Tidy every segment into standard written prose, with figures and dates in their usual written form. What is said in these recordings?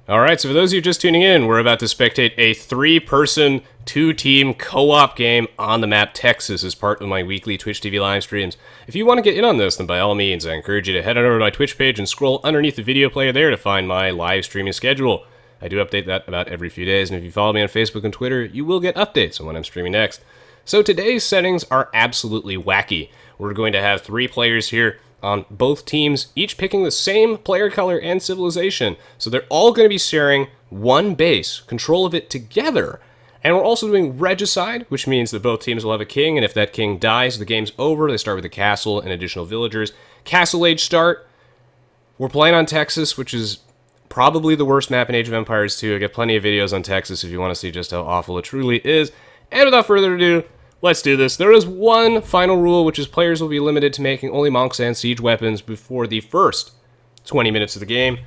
Alright, so for those of you just tuning in, we're about to spectate a 3-person, 2-team co-op game on the map Texas as part of my weekly Twitch TV live streams. If you want to get in on this, then by all means, I encourage you to head on over to my Twitch page and scroll underneath the video player there to find my live streaming schedule. I do update that about every few days, and if you follow me on Facebook and Twitter, you will get updates on when I'm streaming next. So today's settings are absolutely wacky. We're going to have 3 players here on both teams, each picking the same player color and civilization. So they're all going to be sharing one base, control of it together. And we're also doing Regicide, which means that both teams will have a king, and if that king dies, the game's over. They start with a castle and additional villagers. Castle Age start. We're playing on Texas, which is probably the worst map in Age of Empires 2. I get plenty of videos on Texas if you want to see just how awful it truly is. And without further ado, let's do this. There is one final rule, which is players will be limited to making only monks and siege weapons before the first 20 minutes of the game.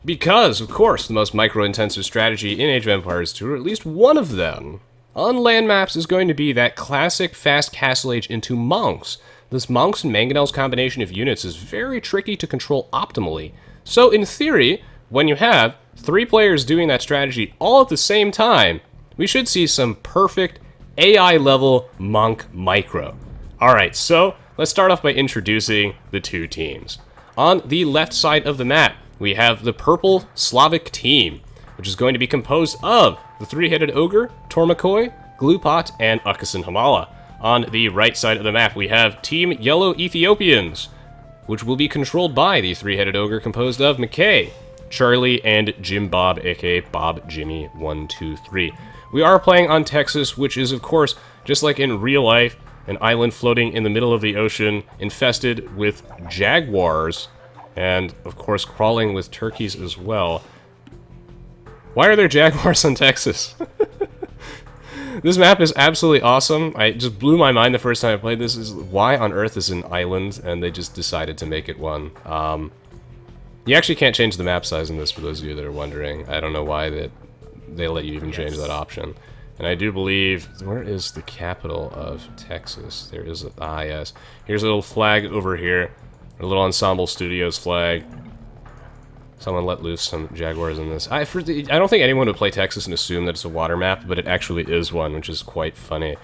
Because, of course, the most micro-intensive strategy in Age of Empires 2, or at least one of them, on land maps is going to be that classic fast Castle Age into monks. This monks and mangonels combination of units is very tricky to control optimally. So, in theory, when you have 3 players doing that strategy all at the same time, we should see some perfect AI level monk micro. Alright, so let's start off by introducing the 2 teams. On the left side of the map, we have the purple Slavic team, which is going to be composed of the 3-headed ogre, Tormakoi, Glupot, and Akasin Hamala. On the right side of the map, we have Team Yellow Ethiopians, which will be controlled by the 3-headed ogre composed of McKay, Charlie, and Jim Bob, aka Bob Jimmy 123. We are playing on Texas, which is, of course, just like in real life, an island floating in the middle of the ocean, infested with jaguars, and, of course, crawling with turkeys as well. Why are there jaguars on Texas? This map is absolutely awesome. It just blew my mind the first time I played this. Why on earth is an island, and they just decided to make it one. You actually can't change the map size in this, for those of you that are wondering. I don't know why they let you even change that option. And I do believe, where is the capital of Texas? There is yes. Here's a little flag over here. A little Ensemble Studios flag. Someone let loose some jaguars in this. I don't think anyone would play Texas and assume that it's a water map, but it actually is one, which is quite funny.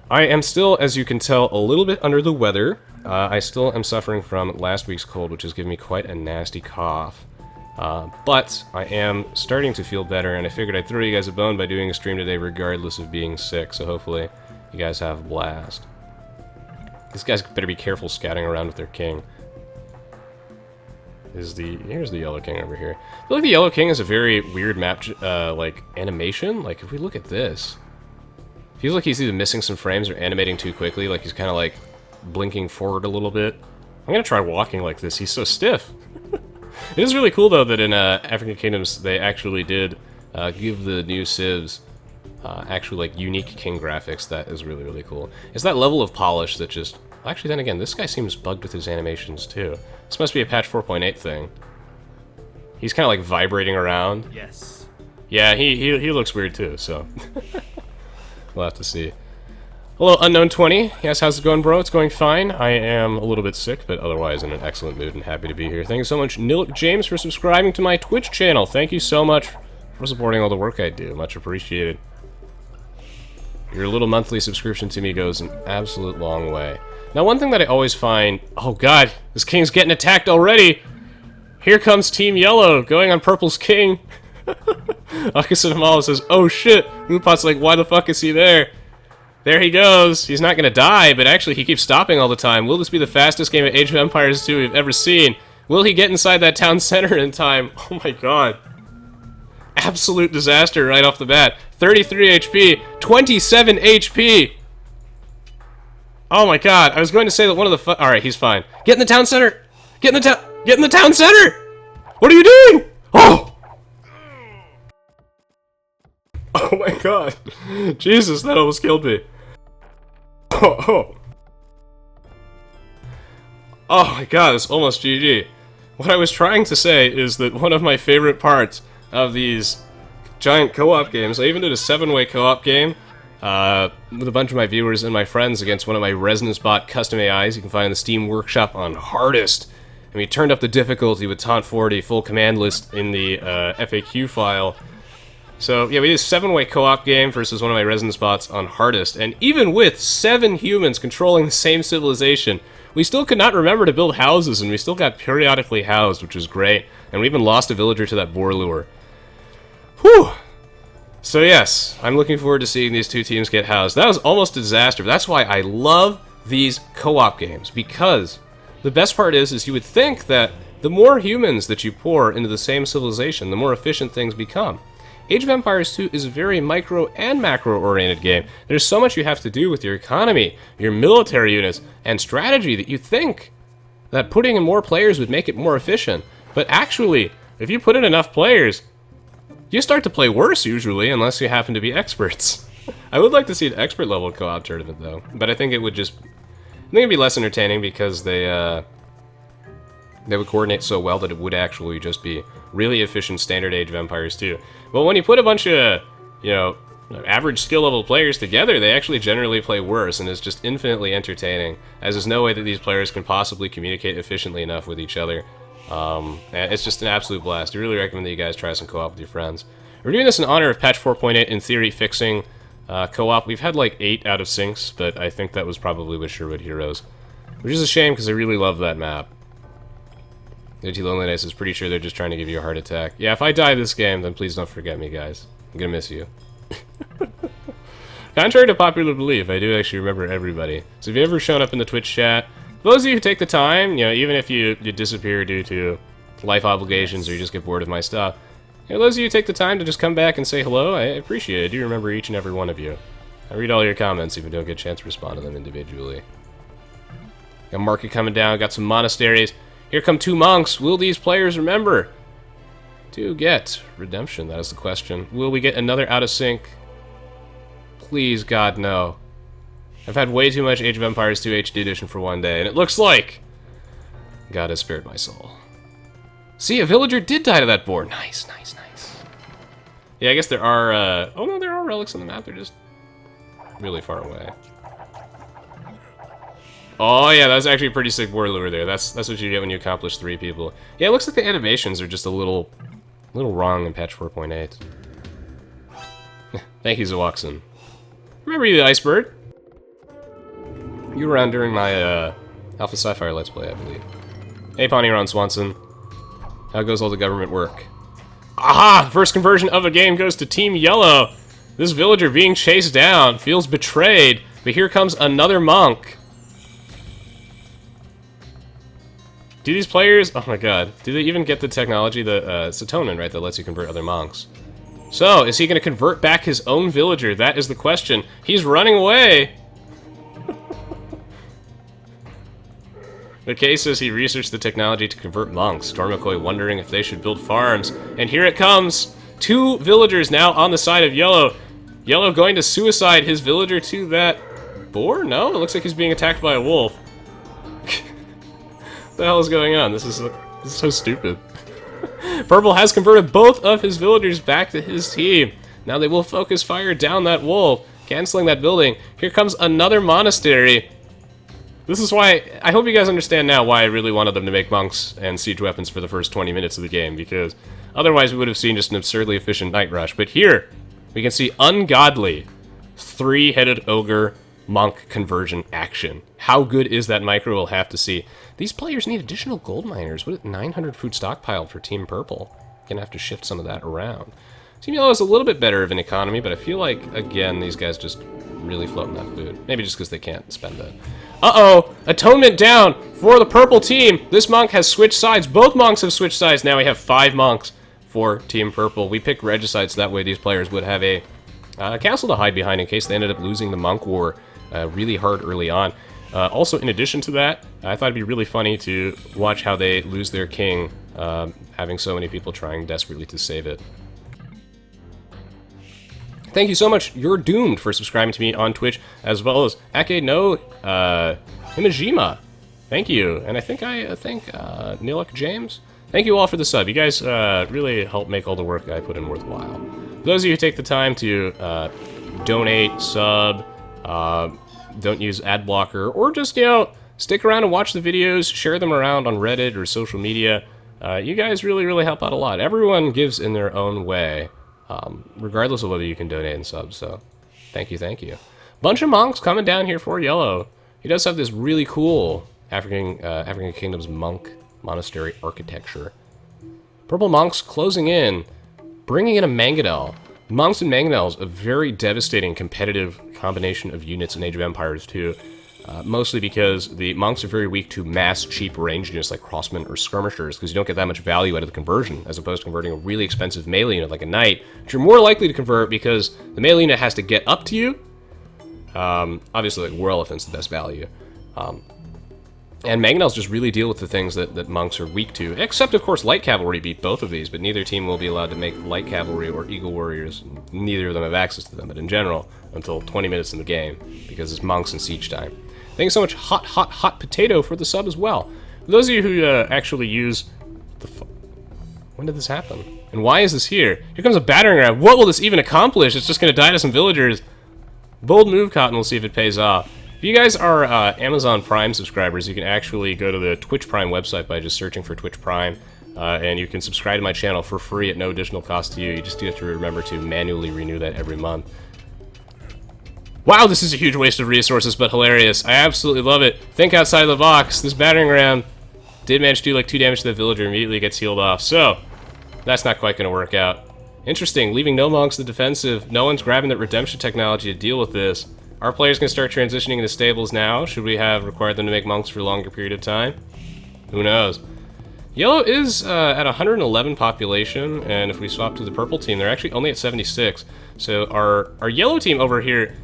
I am still, as you can tell, a little bit under the weather. I still am suffering from last week's cold, which has given me quite a nasty cough. But I am starting to feel better, and I figured I'd throw you guys a bone by doing a stream today regardless of being sick, so hopefully you guys have a blast. These guys better be careful scouting around with their king. Here's the Yellow King over here. I feel like the Yellow King is a very weird map, like, animation. Like, if we look at this, feels like he's either missing some frames or animating too quickly, like he's kind of, like, blinking forward a little bit. I'm gonna try walking like this. He's so stiff. It is really cool, though, that in African Kingdoms, they actually did give the new civs actually, like, unique king graphics. That is really, really cool. It's that level of polish that just... Actually, then again, this guy seems bugged with his animations, too. This must be a patch 4.8 thing. He's kind of, like, vibrating around. Yes. Yeah, he looks weird, too, so... We'll have to see. Hello, Unknown20. Yes, how's it going, bro? It's going fine. I am a little bit sick, but otherwise in an excellent mood and happy to be here. Thank you so much, Nilk James, for subscribing to my Twitch channel. Thank you so much for supporting all the work I do. Much appreciated. Your little monthly subscription to me goes an absolute long way. Now, one thing that I always find... Oh, God. This king's getting attacked already. Here comes Team Yellow, going on Purple's king. Akasin Hamala says, oh, shit. Lupot's like, why the fuck is he there? There he goes. He's not going to die, but actually he keeps stopping all the time. Will this be the fastest game of Age of Empires 2 we've ever seen? Will he get inside that town center in time? Oh my god. Absolute disaster right off the bat. 33 HP, 27 HP. Oh my god. I was going to say that one of the Alright, he's fine. Get in the town center. Get in the town center. What are you doing? Oh! Oh my god. Jesus, that almost killed me. Oh my god, it's almost GG. What I was trying to say is that one of my favorite parts of these giant co-op games, I even did a 7-way co-op game with a bunch of my viewers and my friends against one of my Resonance Bot custom AIs you can find in the Steam Workshop on hardest. and we turned up the difficulty with Taunt 40, full command list in the FAQ file. So, yeah, we did a 7-way co-op game versus one of my resident spots on hardest, and even with 7 humans controlling the same civilization, we still could not remember to build houses, and we still got periodically housed, which was great, and we even lost a villager to that boar lure. Whew! So yes, I'm looking forward to seeing these two teams get housed. That was almost a disaster, but that's why I love these co-op games, because the best part is you would think that the more humans that you pour into the same civilization, the more efficient things become. Age of Empires 2 is a very micro and macro-oriented game. There's so much you have to do with your economy, your military units, and strategy that you think that putting in more players would make it more efficient. But actually, if you put in enough players, you start to play worse usually, unless you happen to be experts. I would like to see an expert level co-op tournament though, but I think it would just, I think it'd be less entertaining because they would coordinate so well that it would actually just be really efficient standard Age of Empires 2. But when you put a bunch of, you know, average skill level players together, they actually generally play worse, and it's just infinitely entertaining, as there's no way that these players can possibly communicate efficiently enough with each other. And it's just an absolute blast. I really recommend that you guys try some co-op with your friends. We're doing this in honor of patch 4.8, in theory fixing co-op. We've had like 8 out of sinks, but I think that was probably with Sherwood Heroes, which is a shame because I really love that map. Dirty Loneliness is pretty sure they're just trying to give you a heart attack. Yeah, if I die this game, then please don't forget me, guys. I'm gonna miss you. Contrary to popular belief, I do actually remember everybody. So if you've ever shown up in the Twitch chat, those of you who take the time, you know, even if you disappear due to life obligations or you just get bored of my stuff, you know, those of you who take the time to just come back and say hello, I appreciate it. I do remember each and every one of you. I read all your comments even if I don't get a chance to respond to them individually. Got market coming down, got some monasteries. Here come 2 monks. Will these players remember to get redemption? That is the question. Will we get another out of sync? Please, God, no. I've had way too much Age of Empires 2 HD Edition for one day, and it looks like God has spared my soul. See, a villager did die to that boar. Nice, nice, nice. Yeah, I guess there are, oh no, there are relics on the map. They're just really far away. Oh yeah, that was actually a pretty sick boar lure there. That's what you get when you accomplish 3 people. Yeah, it looks like the animations are just a little wrong in patch 4.8. Thank you, Zawakson. Remember you, the Icebird? You were around during my Alpha Sapphire Let's Play, I believe. Hey, Pawny Swanson. How goes all the government work? Aha! First conversion of a game goes to Team Yellow. This villager being chased down feels betrayed, but here comes another monk. Do these players, oh my god, do they even get the technology, the Satonin, right, that lets you convert other monks? So, is he going to convert back his own villager? That is the question. He's running away! The case says he researched the technology to convert monks. Storm McCoy wondering if they should build farms. And here it comes! 2 villagers now on the side of Yellow. Yellow going to suicide his villager to that boar? No, it looks like he's being attacked by a wolf. What the hell is going on? This is so stupid. Purple has converted both of his villagers back to his team. Now they will focus fire down that wolf, canceling that building. Here comes another monastery. This is why, I hope you guys understand now why I really wanted them to make monks and siege weapons for the first 20 minutes of the game, because otherwise we would have seen just an absurdly efficient night rush. But here, we can see ungodly 3-headed ogre monk conversion action. How good is that micro? We'll have to see. These players need additional gold miners. What, 900 food stockpiled for Team Purple? Gonna have to shift some of that around. Team Yellow is a little bit better of an economy, but I feel like, again, these guys just really floating that food. Maybe just because they can't spend it. Uh-oh! Atonement down for the purple team! This monk has switched sides. Both monks have switched sides. Now we have 5 monks for Team Purple. We picked Regicide so that way these players would have a castle to hide behind in case they ended up losing the monk war really hard early on. Also, in addition to that, I thought it'd be really funny to watch how they lose their king, having so many people trying desperately to save it. Thank you so much, You're Doomed, for subscribing to me on Twitch, as well as Ake no Himajima. Thank you. And I think Niluk James. Thank you all for the sub. You guys really help make all the work I put in worthwhile. For those of you who take the time to donate, sub, don't use ad blocker, or just, you know, Stick around and watch the videos, share them around on Reddit or social media. You guys really, really help out a lot. Everyone gives in their own way, regardless of whether you can donate and sub, so thank you, thank you. Bunch of monks coming down here for yellow. He does have this really cool African Kingdoms monk monastery architecture. Purple monks closing in, bringing in a Mangonel. Monks and Mangonels, a very devastating competitive combination of units in Age of Empires 2. Mostly because the monks are very weak to mass, cheap range units like crossmen or skirmishers, because you don't get that much value out of the conversion, as opposed to converting a really expensive melee unit like a knight, which you're more likely to convert because the melee unit has to get up to you. Obviously, like War Elephant's the best value. And Mangonels just really deal with the things that monks are weak to, except, of course, Light Cavalry beat both of these, but neither team will be allowed to make Light Cavalry or Eagle Warriors. Neither of them have access to them, but in general, until 20 minutes in the game, because it's monks and siege time. Thanks so much, Hot Potato, for the sub as well. For those of you who actually use the... When did this happen? And why is this here? Here comes a battering ram. What will this even accomplish? It's just going to die to some villagers. Bold move, Cotton. We'll see if it pays off. If you guys are Amazon Prime subscribers, you can actually go to the Twitch Prime website by just searching for Twitch Prime, and you can subscribe to my channel for free at no additional cost to you. You just do have to remember to manually renew that every month. Wow, this is a huge waste of resources, but hilarious. I absolutely love it. Think outside the box. This battering ram did manage to do like 2 damage to the villager, immediately gets healed off. So, that's not quite going to work out. Interesting, leaving no monks the defensive. No one's grabbing that redemption technology to deal with this. Our players can start transitioning into stables now. Should we have required them to make monks for a longer period of time? Who knows? Yellow is at 111 population, and if we swap to the purple team, they're actually only at 76. So our yellow team over here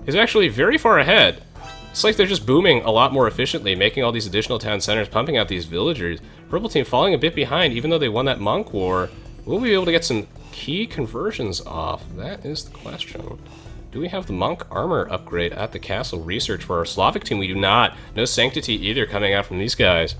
is actually very far ahead. It's like they're just booming a lot more efficiently, making all these additional town centers, pumping out these villagers. Purple team falling a bit behind, even though they won that monk war. Will we be able to get some key conversions off? That is the question. Do we have the monk armor upgrade at the castle research for our Slavic team? We do not. No sanctity either coming out from these guys.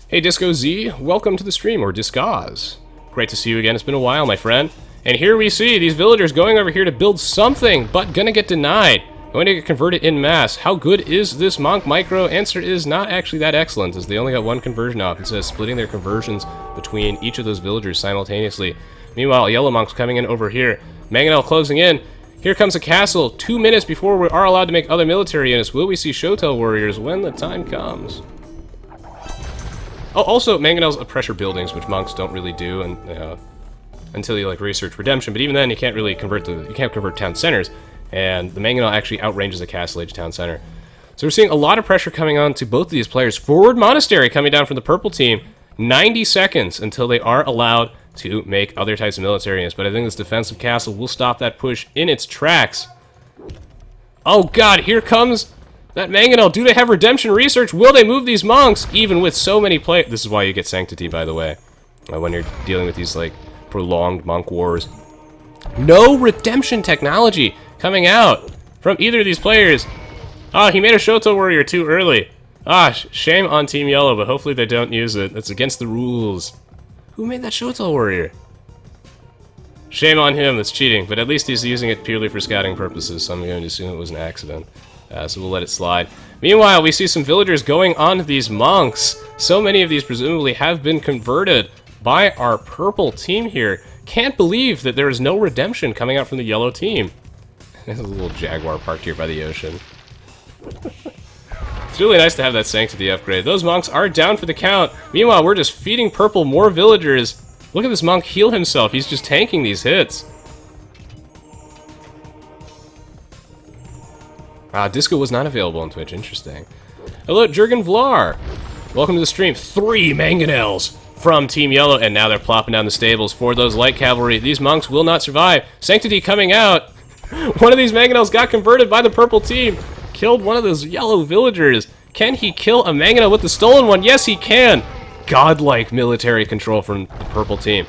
Hey Disco Z, welcome to the stream, or Discaz. Great to see you again, it's been a while, my friend. And here we see these villagers going over here to build something, but gonna get denied. Going to get converted in mass. How good is this monk micro? Answer is not actually that excellent, as they only got 1 conversion off. It says splitting their conversions between each of those villagers simultaneously. Meanwhile, yellow monks coming in over here. Mangonel closing in. Here comes a castle 2 minutes before we are allowed to make other military units. Will we see Shotel warriors when the time comes? Oh, also, Mangonel's pressure buildings, which monks don't really do, and until you like research redemption. But even then, you can't really convert town centers, and the Mangonel actually outranges the Castle Age town center. So we're seeing a lot of pressure coming on to both of these players. Forward Monastery coming down from the purple team. 90 seconds until they are allowed to make other types of military units, but I think this defensive castle will stop that push in its tracks. Oh god, here comes that Mangonel. Do they have redemption research? Will they move these monks, even with so many players? This is why you get sanctity, by the way, when you're dealing with these like prolonged monk wars. No redemption technology coming out from either of these players. Ah, he made a Shotel warrior too early. Ah, shame on Team Yellow, but hopefully they don't use it. That's against the rules. Who made that Shotel warrior? Shame on him, that's cheating, but at least he's using it purely for scouting purposes, so I'm going to assume it was an accident. So we'll let it slide. Meanwhile, we see some villagers going on to these monks. So many of these presumably have been converted by our purple team here. Can't believe that there is no redemption coming out from the yellow team. There's a little jaguar parked here by the ocean. It's really nice to have that sanctity upgrade. Those monks are down for the count. Meanwhile, we're just feeding purple more villagers. Look at this monk heal himself. He's just tanking these hits. Ah, Disco was not available on Twitch. Interesting. Hello, Jurgen Vlar. Welcome to the stream. 3 Mangonels from Team Yellow, and now they're plopping down the stables for those light cavalry. These monks will not survive. Sanctity coming out. One of these Mangonels got converted by the purple team. Killed one of those yellow villagers. Can he kill a Mangonel with the stolen one? Yes, he can. Godlike military control from the purple team.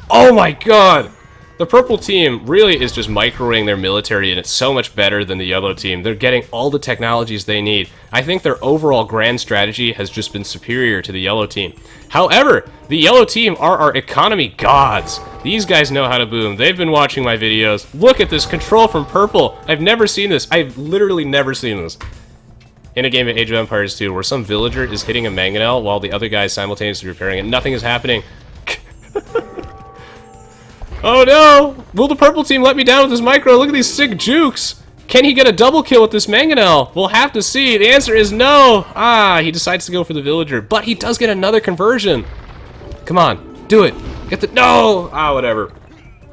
Oh my god! The purple team really is just microwing their military, and it's so much better than the yellow team. They're getting all the technologies they need. I think their overall grand strategy has just been superior to the yellow team. However, the yellow team are our economy gods. These guys know how to boom. They've been watching my videos. Look at this control from purple. I've never seen this. I've literally never seen this. in a game of Age of Empires 2 where some villager is hitting a mangonel while the other guy is simultaneously repairing it. Nothing is happening. Oh no! Will the purple team let me down with this micro? Look at these sick jukes! Can he get a double kill with this mangonel? We'll have to see. The answer is no! Ah, he decides to go for the villager, but he does get another conversion. Come on, do it. Get the... No! Ah, whatever.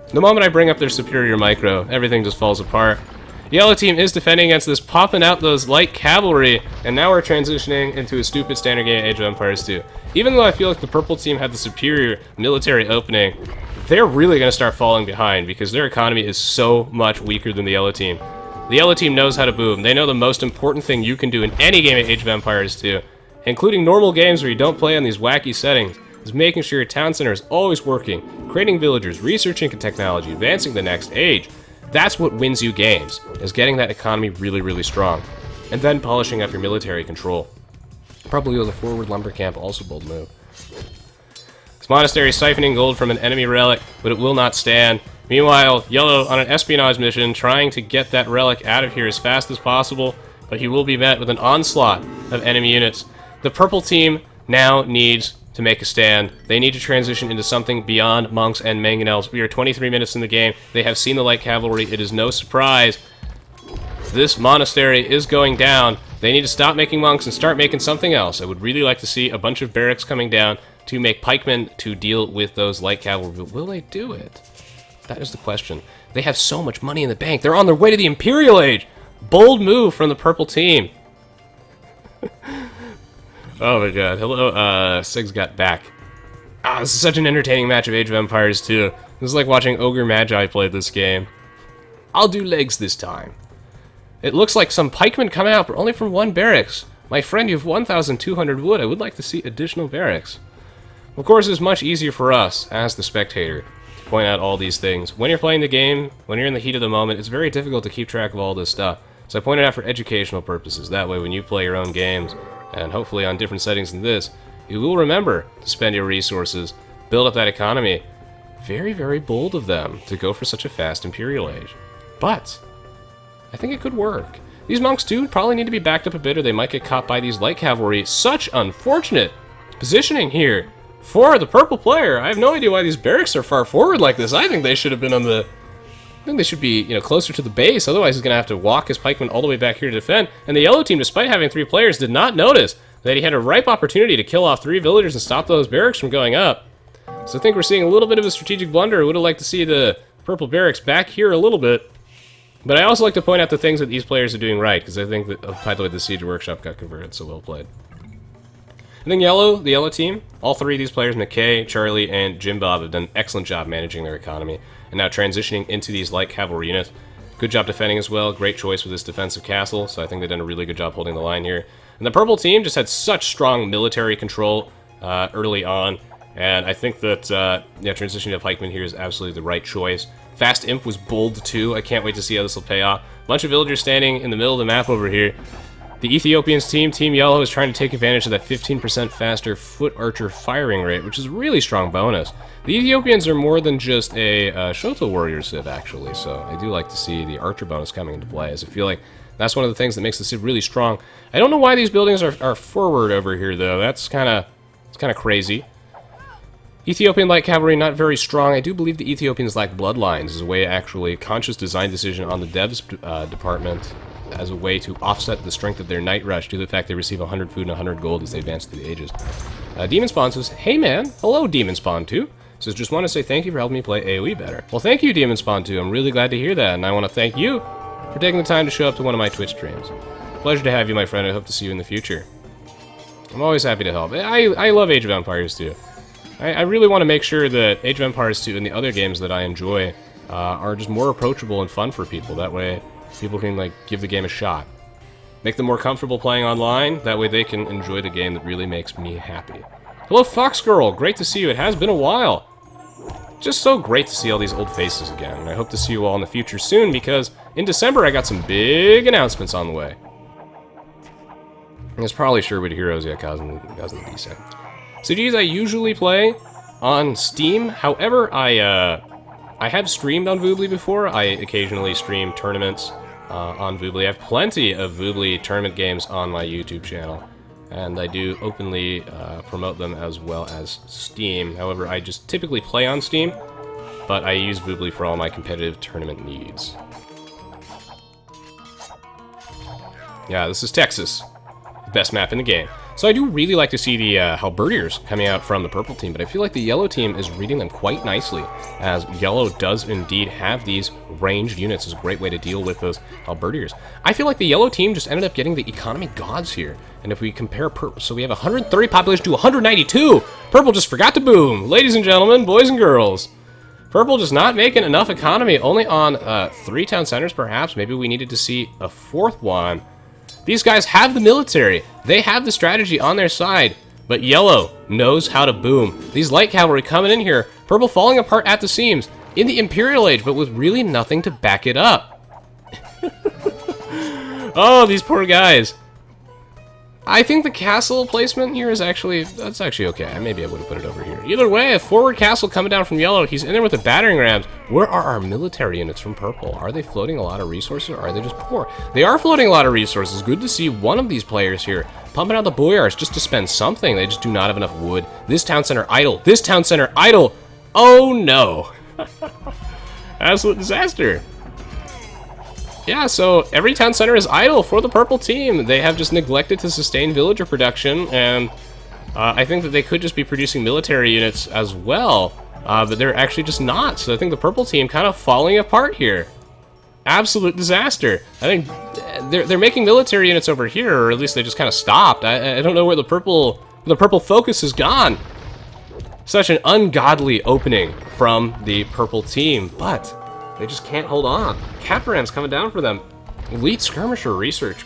The moment I bring up their superior micro, everything just falls apart. The yellow team is defending against this, popping out those light cavalry, and now we're transitioning into a stupid standard game of Age of Empires 2. Even though I feel like the purple team had the superior military opening, they're really going to start falling behind because their economy is so much weaker than the yellow team. The yellow team knows how to boom. They know the most important thing you can do in any game of Age of Empires 2, including normal games where you don't play on these wacky settings, is making sure your town center is always working, creating villagers, researching technology, advancing the next age. That's what wins you games, is getting that economy really, really strong. And then polishing up your military control. Probably with a forward lumber camp, also bold move. This monastery is siphoning gold from an enemy relic, but it will not stand. Meanwhile, yellow on an espionage mission, trying to get that relic out of here as fast as possible, but he will be met with an onslaught of enemy units. The purple team now needs to make a stand. They need to transition into something beyond monks and mangonels. We are 23 minutes in the game. They have seen the light cavalry. It is no surprise. This monastery is going down. They need to stop making monks and start making something else. I would really like to see a bunch of barracks coming down to make pikemen to deal with those light cavalry. But will they do it? That is the question. They have so much money in the bank. They're on their way to the Imperial Age. Bold move from the purple team. Oh my god. Hello, Sig's got back. Ah, this is such an entertaining match of Age of Empires 2. This is like watching Ogre Magi play this game. I'll do legs this time. It looks like some pikemen coming out, but only from one barracks. My friend, you have 1,200 wood. I would like to see additional barracks. Of course, it's much easier for us, as the spectator, to point out all these things. When you're playing the game, when you're in the heat of the moment, it's very difficult to keep track of all this stuff. So I point it out for educational purposes. That way, when you play your own games, and hopefully on different settings than this, you will remember to spend your resources, build up that economy. Very, very bold of them to go for such a fast Imperial Age. But I think it could work. These monks, too, probably need to be backed up a bit or they might get caught by these light cavalry. Such unfortunate positioning here for the purple player. I have no idea why these barracks are far forward like this. I think they should have been on the... I think they should be, closer to the base. Otherwise, he's going to have to walk his pikemen all the way back here to defend. And the yellow team, despite having 3 players, did not notice that he had a ripe opportunity to kill off 3 villagers and stop those barracks from going up. So I think we're seeing a little bit of a strategic blunder. I would have liked to see the purple barracks back here a little bit. But I also like to point out the things that these players are doing right, because I think that, by the way, the Siege Workshop got converted, so well played. I think the yellow team, all 3 of these players, McKay, Charlie, and Jim Bob, have done an excellent job managing their economy, and now transitioning into these light cavalry units. Good job defending as well, great choice with this defensive castle, so I think they've done a really good job holding the line here. And the purple team just had such strong military control early on, and I think that transitioning to pikemen here is absolutely the right choice. Fast Imp was bold too. I can't wait to see how this will pay off. Bunch of villagers standing in the middle of the map over here. The Ethiopians team, Team Yellow, is trying to take advantage of that 15% faster foot archer firing rate, which is a really strong bonus. The Ethiopians are more than just a Shotel warrior civ, actually, so I do like to see the archer bonus coming into play, as I feel like that's one of the things that makes the civ really strong. I don't know why these buildings are forward over here, though. That's kind of crazy. Ethiopian light cavalry, not very strong. I do believe the Ethiopians lack bloodlines as a way, actually, conscious design decision on the devs department as a way to offset the strength of their night rush due to the fact they receive 100 food and 100 gold as they advance through the ages. Demon Spawn says, hey man, hello Demon Spawn 2. Says, just want to say thank you for helping me play AoE better. Well, thank you Demon Spawn 2. I'm really glad to hear that, and I want to thank you for taking the time to show up to one of my Twitch streams. Pleasure to have you, my friend. I hope to see you in the future. I'm always happy to help. I love Age of Empires 2. I really want to make sure that Age of Empires 2 and the other games that I enjoy are just more approachable and fun for people. That way, people can give the game a shot. Make them more comfortable playing online. That way they can enjoy the game that really makes me happy. Hello, Fox Girl. Great to see you. It has been a while. Just so great to see all these old faces again. And I hope to see you all in the future soon, because in December I got some big announcements on the way. It's probably Sherwood Heroes yet, cousin decent. So geez, I usually play on Steam. However, I have streamed on Voobly before. I occasionally stream tournaments on Voobly. I have plenty of Voobly tournament games on my YouTube channel, and I do openly promote them as well as Steam. However, I just typically play on Steam, but I use Voobly for all my competitive tournament needs. Yeah, this is Texas. Best map in the game. So I do really like to see the halberdiers coming out from the purple team, but I feel like the yellow team is reading them quite nicely, as yellow does indeed have these ranged units. It's a great way to deal with those halberdiers. I feel like the yellow team just ended up getting the economy gods here, and if we compare purple, so we have 130 population to 192! Purple just forgot to boom! Ladies and gentlemen, boys and girls. Purple just not making enough economy, only on 3 town centers perhaps. Maybe we needed to see a 4th one. These guys have the military. They have the strategy on their side. But yellow knows how to boom. These light cavalry coming in here. Purple falling apart at the seams in the Imperial Age, but with really nothing to back it up. Oh, these poor guys. I think the castle placement here is actually, that's actually okay. Maybe I would have put it over here. Either way, a forward castle coming down from yellow. He's in there with the battering rams. Where are our military units from purple? Are they floating a lot of resources, or are they just poor? They are floating a lot of resources. Good to see one of these players here pumping out the boyars just to spend something. They just do not have enough wood. This town center idle. This town center idle. Oh no. Absolute disaster. Yeah, so every town center is idle for the purple team. They have just neglected to sustain villager production, and I think that they could just be producing military units as well, but they're actually just not. So I think the purple team kind of falling apart here. Absolute disaster. I think they're making military units over here, or at least they just kind of stopped. I don't know where the purple focus has gone. Such an ungodly opening from the purple team, but they just can't hold on. Caparans coming down for them. Elite skirmisher research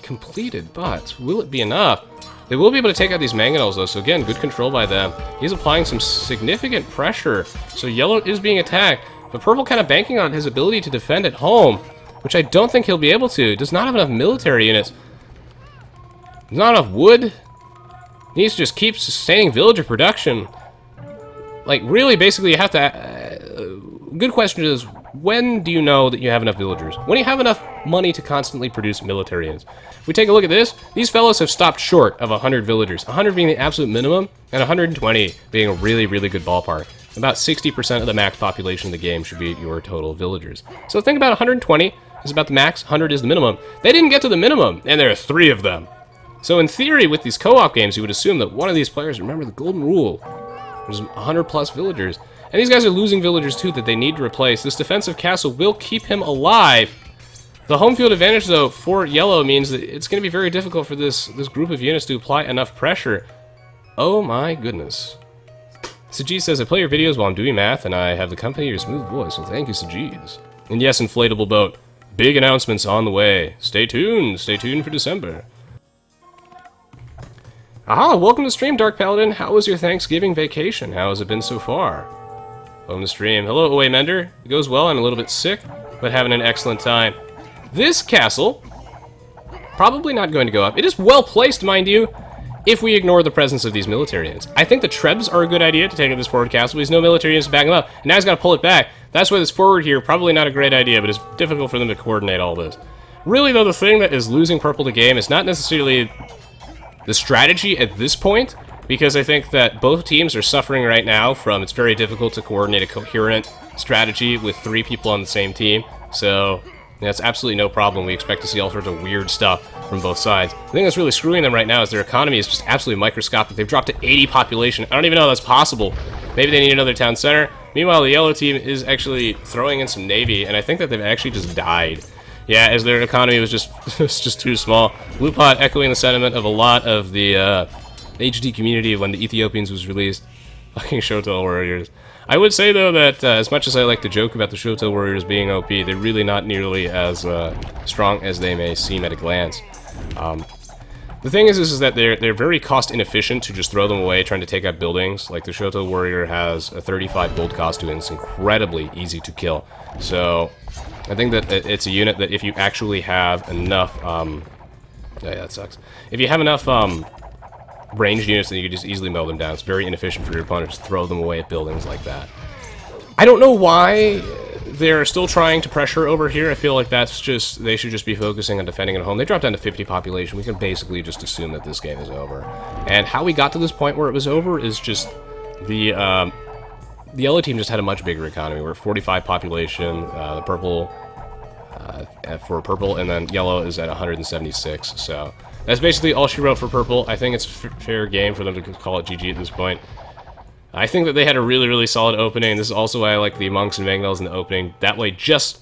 completed, but will it be enough? They will be able to take out these mangonels though, so again, good control by them. He's applying some significant pressure, so yellow is being attacked, but purple kind of banking on his ability to defend at home, which I don't think he'll be able to. Does not have enough military units. Not enough wood. Needs to just keep sustaining villager production. Like, really, basically, you have to... good question is, when do you know that you have enough villagers? When you have enough money to constantly produce military units. If we take a look at this, these fellows have stopped short of 100 villagers. 100 being the absolute minimum, and 120 being a really, really good ballpark. About 60% of the max population of the game should be your total villagers. So think about 120 is about the max, 100 is the minimum. They didn't get to the minimum, and there are 3 of them. So in theory, with these co-op games, you would assume that one of these players, remember the golden rule, there's 100 plus villagers. And these guys are losing villagers too that they need to replace. This defensive castle will keep him alive. The home field advantage though for yellow means that it's going to be very difficult for this group of units to apply enough pressure. Oh my goodness. Sajid says, I play your videos while I'm doing math and I have the company of your smooth voice. Well, thank you, Sajid. And yes, inflatable boat. Big announcements on the way. Stay tuned for December. Aha, welcome to stream, Dark Paladin. How was your Thanksgiving vacation? How has it been so far? Welcome to stream. Hello, Aoe Mender. It goes well. I'm a little bit sick, but having an excellent time. This castle, probably not going to go up. It is well placed, mind you, if we ignore the presence of these military units. I think the Trebs are a good idea to take out this forward castle. There's no military units to back them up, and now he's got to pull it back. That's why this forward here, probably not a great idea, but it's difficult for them to coordinate all this. Really, though, the thing that is losing purple the game is not necessarily the strategy at this point, because I think that both teams are suffering right now from it's very difficult to coordinate a coherent strategy with 3 people on the same team. So that's absolutely no problem. We expect to see all sorts of weird stuff from both sides. The thing that's really screwing them right now is their economy is just absolutely microscopic. They've dropped to 80 population. I don't even know how that's possible. Maybe they need another town center. Meanwhile, the yellow team is actually throwing in some navy, and I think that they've actually just died. Yeah, as their economy was just too small. Blue Pot echoing the sentiment of a lot of the HD community when the Ethiopians was released. Fucking Shotel Warriors. I would say, though, that as much as I like to joke about the Shotel Warriors being OP, they're really not nearly as strong as they may seem at a glance. The thing is that they're very cost inefficient to just throw them away trying to take out buildings. Like the Shotel Warrior has a 35 gold cost to it, and it's incredibly easy to kill. So I think that it's a unit that if you actually have enough, yeah, that sucks. If you have enough ranged units, then you can just easily mow them down. It's very inefficient for your opponent to just throw them away at buildings like that. I don't know why they're still trying to pressure over here. I feel like that's just, they should just be focusing on defending at home. They dropped down to 50 population. We can basically just assume that this game is over. And how we got to this point where it was over is just the yellow team just had a much bigger economy. We're at 45 population, the purple, for purple, and then yellow is at 176. So that's basically all she wrote for purple. I think it's fair game for them to call it GG at this point. I think that they had a really, really solid opening. This is also why I like the monks and mangonels in the opening. That way, just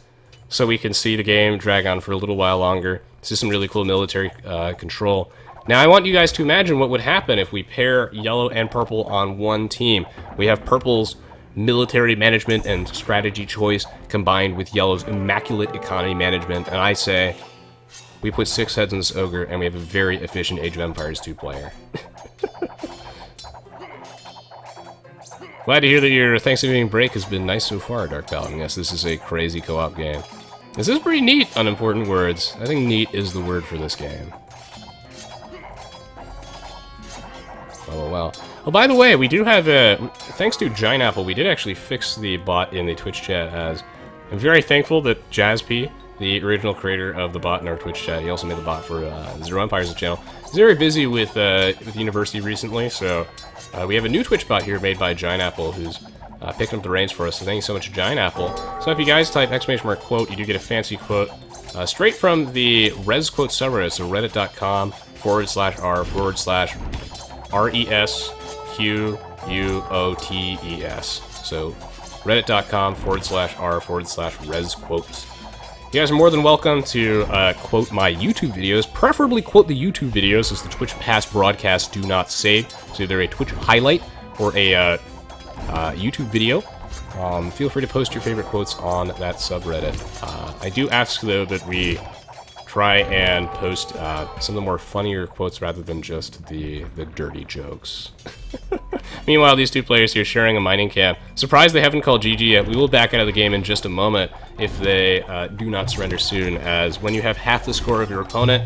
so we can see the game drag on for a little while longer. This is some really cool military control. Now, I want you guys to imagine what would happen if we pair yellow and purple on one team. We have purple's military management and strategy choice combined with yellow's immaculate economy management, and I say we put 6 heads in this ogre, and we have a very efficient Age of Empires 2 player. Glad to hear that your Thanksgiving break has been nice so far, Dark Paladin. Yes, this is a crazy co-op game. This is pretty neat, unimportant words. I think neat is the word for this game. Well. Oh, by the way, we do have thanks to Giant Apple, we did actually fix the bot in the Twitch chat. As I'm very thankful that JazP, the original creator of the bot in our Twitch chat, he also made the bot for Zero Empires channel. He's very busy with university recently, so we have a new Twitch bot here made by Giant Apple, who's picking up the reins for us. So thank you so much, Giant Apple. So if you guys type !quote, you do get a fancy quote straight from the Res Quote subreddit. So reddit.com/r/RESQUOTES. So reddit.com/r/Res Quotes. You guys are more than welcome to quote my YouTube videos, preferably quote the YouTube videos, as the Twitch past broadcasts do not save. So either a Twitch highlight or a YouTube video. Feel free to post your favorite quotes on that subreddit. I do ask, though, that we try and post some of the more funnier quotes rather than just the dirty jokes. Meanwhile, these two players here sharing a mining camp. Surprised they haven't called GG yet. We will back out of the game in just a moment if they do not surrender soon, as when you have half the score of your opponent,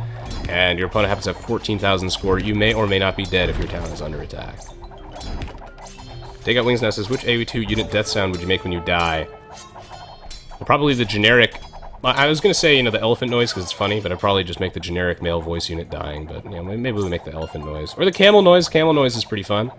and your opponent happens to have 14,000 score, you may or may not be dead if your town is under attack. Take out Wings Nest says, which Aoe2 unit death sound would you make when you die? Well, probably the generic... I was going to say, the elephant noise because it's funny, but I'd probably just make the generic male voice unit dying, but, maybe we'll make the elephant noise. Or the camel noise. Camel noise is pretty fun.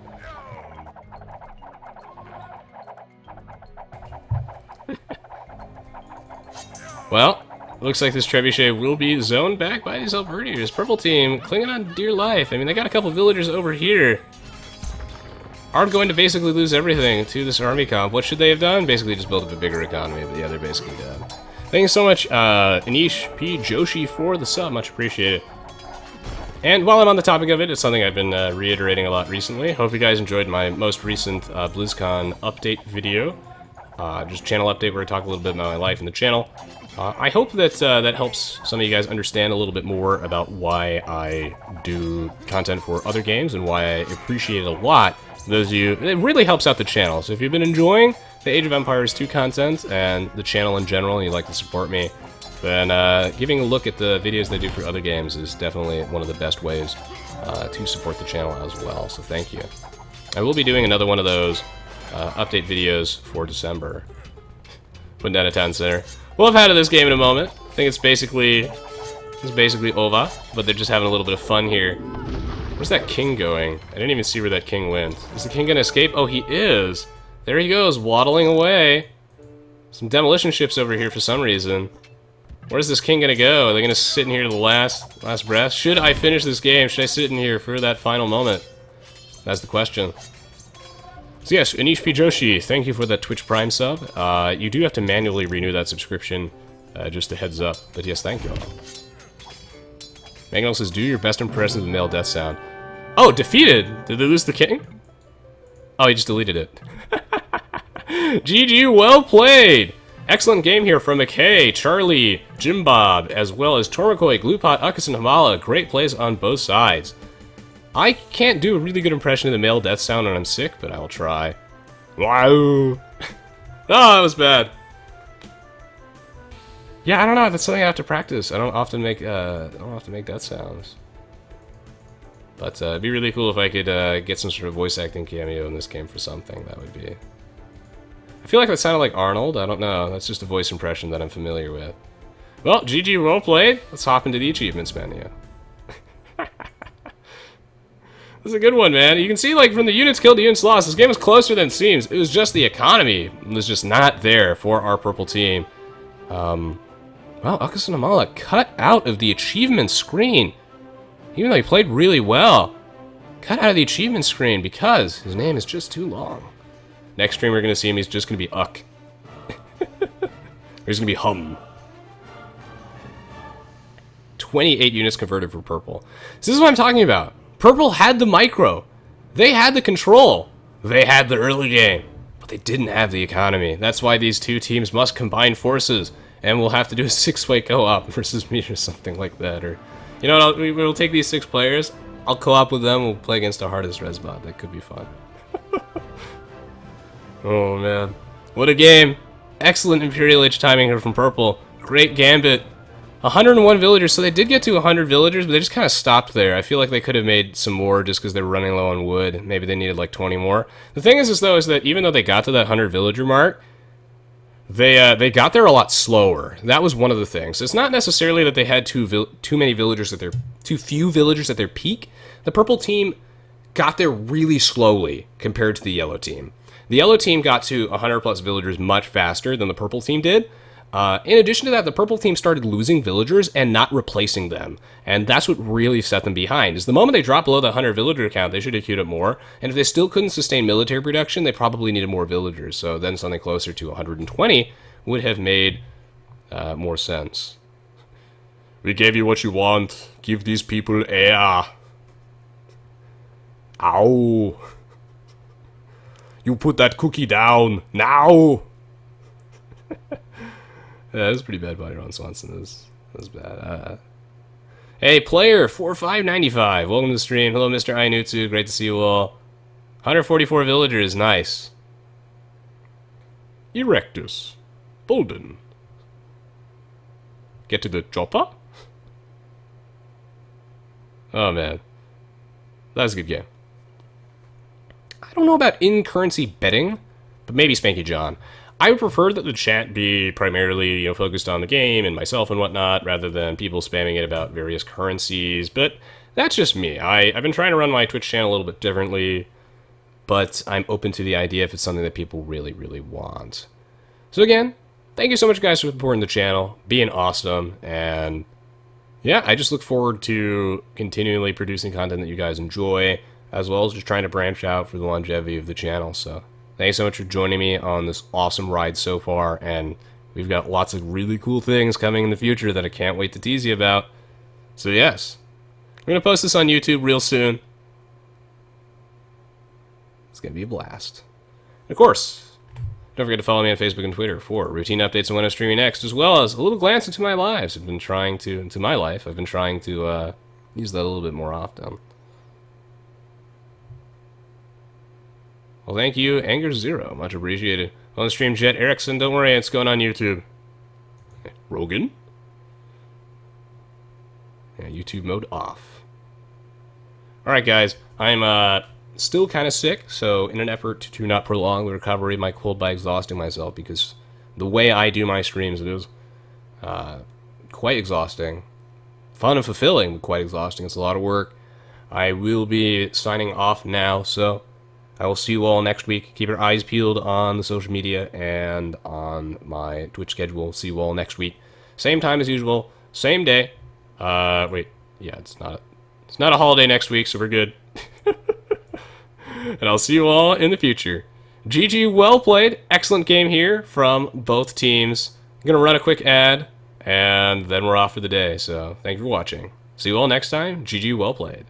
Well, looks like this trebuchet will be zoned back by these Albertiers. Purple team clinging on dear life. I mean, they got a couple villagers over here. Are going to basically lose everything to this army comp. What should they have done? Basically just build up a bigger economy, but yeah, they're basically dead. Thank you so much, Anish P. Joshi, for the sub. Much appreciated. And while I'm on the topic of it, it's something I've been reiterating a lot recently. Hope you guys enjoyed my most recent BlizzCon update video. Just channel update where I talk a little bit about my life in the channel. I hope that that helps some of you guys understand a little bit more about why I do content for other games and why I appreciate it a lot. Those of you, it really helps out the channel. So if you've been enjoying the Age of Empires 2 content and the channel in general, and you'd like to support me, then giving a look at the videos they do for other games is definitely one of the best ways to support the channel as well. So thank you. I will be doing another one of those update videos for December. Putting down a town center. We'll have had of this game in a moment. I think it's basically over, but they're just having a little bit of fun here. Where's that king going? I didn't even see where that king went. Is the king gonna escape? Oh, he is! There he goes, waddling away. Some demolition ships over here for some reason. Where's this king gonna go? Are they gonna sit in here to the last breath? Should I finish this game? Should I sit in here for that final moment? That's the question. So yes, Anish P. Joshi, thank you for that Twitch Prime sub. You do have to manually renew that subscription, just a heads up. But yes, thank you all. Mangonel says, do your best impression of the male death sound. Oh, defeated! Did they lose the king? Oh, he just deleted it. GG, well played! Excellent game here from McKay, Charlie, Jim Bob, as well as Tormakoy, Gloopot, Uckus, and Hamala. Great plays on both sides. I can't do a really good impression of the male death sound when I'm sick, but I will try. Wow! Oh, that was bad. Yeah, I don't know. That's something I have to practice. I don't often make death sounds. But it'd be really cool if I could get some sort of voice acting cameo in this game for something. That would be. I feel like that sounded like Arnold. I don't know. That's just a voice impression that I'm familiar with. Well, GG, well played. Let's hop into the achievements menu. This is a good one, man. You can see, like, from the units killed to units lost, this game was closer than it seems. It was just the economy was just not there for our purple team. Well, Akasunamala cut out of the achievement screen. Even though he played really well. Cut out of the achievement screen because his name is just too long. Next stream we're going to see him, he's just going to be Uck. Or he's going to be Hum. 28 units converted for purple. So this is what I'm talking about. Purple had the micro. They had the control. They had the early game. But they didn't have the economy. That's why these two teams must combine forces. And we'll have to do a 6-way co-op versus me or something like that. Or, you know what, we'll take these 6 players. I'll co-op with them. We'll play against the hardest Resbot. That could be fun. Oh, man. What a game. Excellent Imperial Age timing here from Purple. Great Gambit. 101 villagers, so they did get to 100 villagers, but they just kind of stopped there. I feel like they could have made some more just because they were running low on wood. Maybe they needed like 20 more. The thing is though, is that even though they got to that 100 villager mark, they got there a lot slower. That was one of the things. It's not necessarily that they had too few villagers at their peak. The purple team got there really slowly compared to the yellow team. The yellow team got to 100 plus villagers much faster than the purple team did. In addition to that, the purple team started losing villagers and not replacing them. And that's what really set them behind, is the moment they dropped below the 100 villager count, they should have queued up more. And if they still couldn't sustain military production, they probably needed more villagers. So then something closer to 120 would have made more sense. We gave you what you want. Give these people air. Ow. You put that cookie down. Now. Yeah, that was pretty bad body on Swanson. That was bad. Hey, player 4595. Welcome to the stream. Hello, Mr. Aoe2. Great to see you all. 144 villagers. Nice. Erectus. Bolden. Get to the chopper? Oh, man. That was a good game. I don't know about in-currency betting, but maybe Spanky John. I would prefer that the chat be primarily, you know, focused on the game and myself and whatnot, rather than people spamming it about various currencies, but that's just me. I've been trying to run my Twitch channel a little bit differently, but I'm open to the idea if it's something that people really, really want. So again, thank you so much, guys, for supporting the channel, being awesome, and yeah, I just look forward to continually producing content that you guys enjoy, as well as just trying to branch out for the longevity of the channel, so thanks so much for joining me on this awesome ride so far, and we've got lots of really cool things coming in the future that I can't wait to tease you about. So yes, we're going to post this on YouTube real soon. It's going to be a blast. And of course, don't forget to follow me on Facebook and Twitter for routine updates on when I'm streaming next, as well as a little glance into my lives. I've been trying to, use that a little bit more often. Well, thank you, Anger0. Much appreciated. On the stream, Jet Erickson, don't worry, it's going on YouTube. Rogan? Yeah, YouTube mode off. Alright, guys. I'm still kind of sick, so in an effort to not prolong the recovery of my cold by exhausting myself, because the way I do my streams, it is quite exhausting. Fun and fulfilling, but quite exhausting. It's a lot of work. I will be signing off now, so I will see you all next week. Keep your eyes peeled on the social media and on my Twitch schedule. See you all next week. Same time as usual. Same day. Wait. Yeah, it's not a holiday next week, so we're good. And I'll see you all in the future. GG, well played. Excellent game here from both teams. I'm going to run a quick ad, and then we're off for the day. So thank you for watching. See you all next time. GG, well played.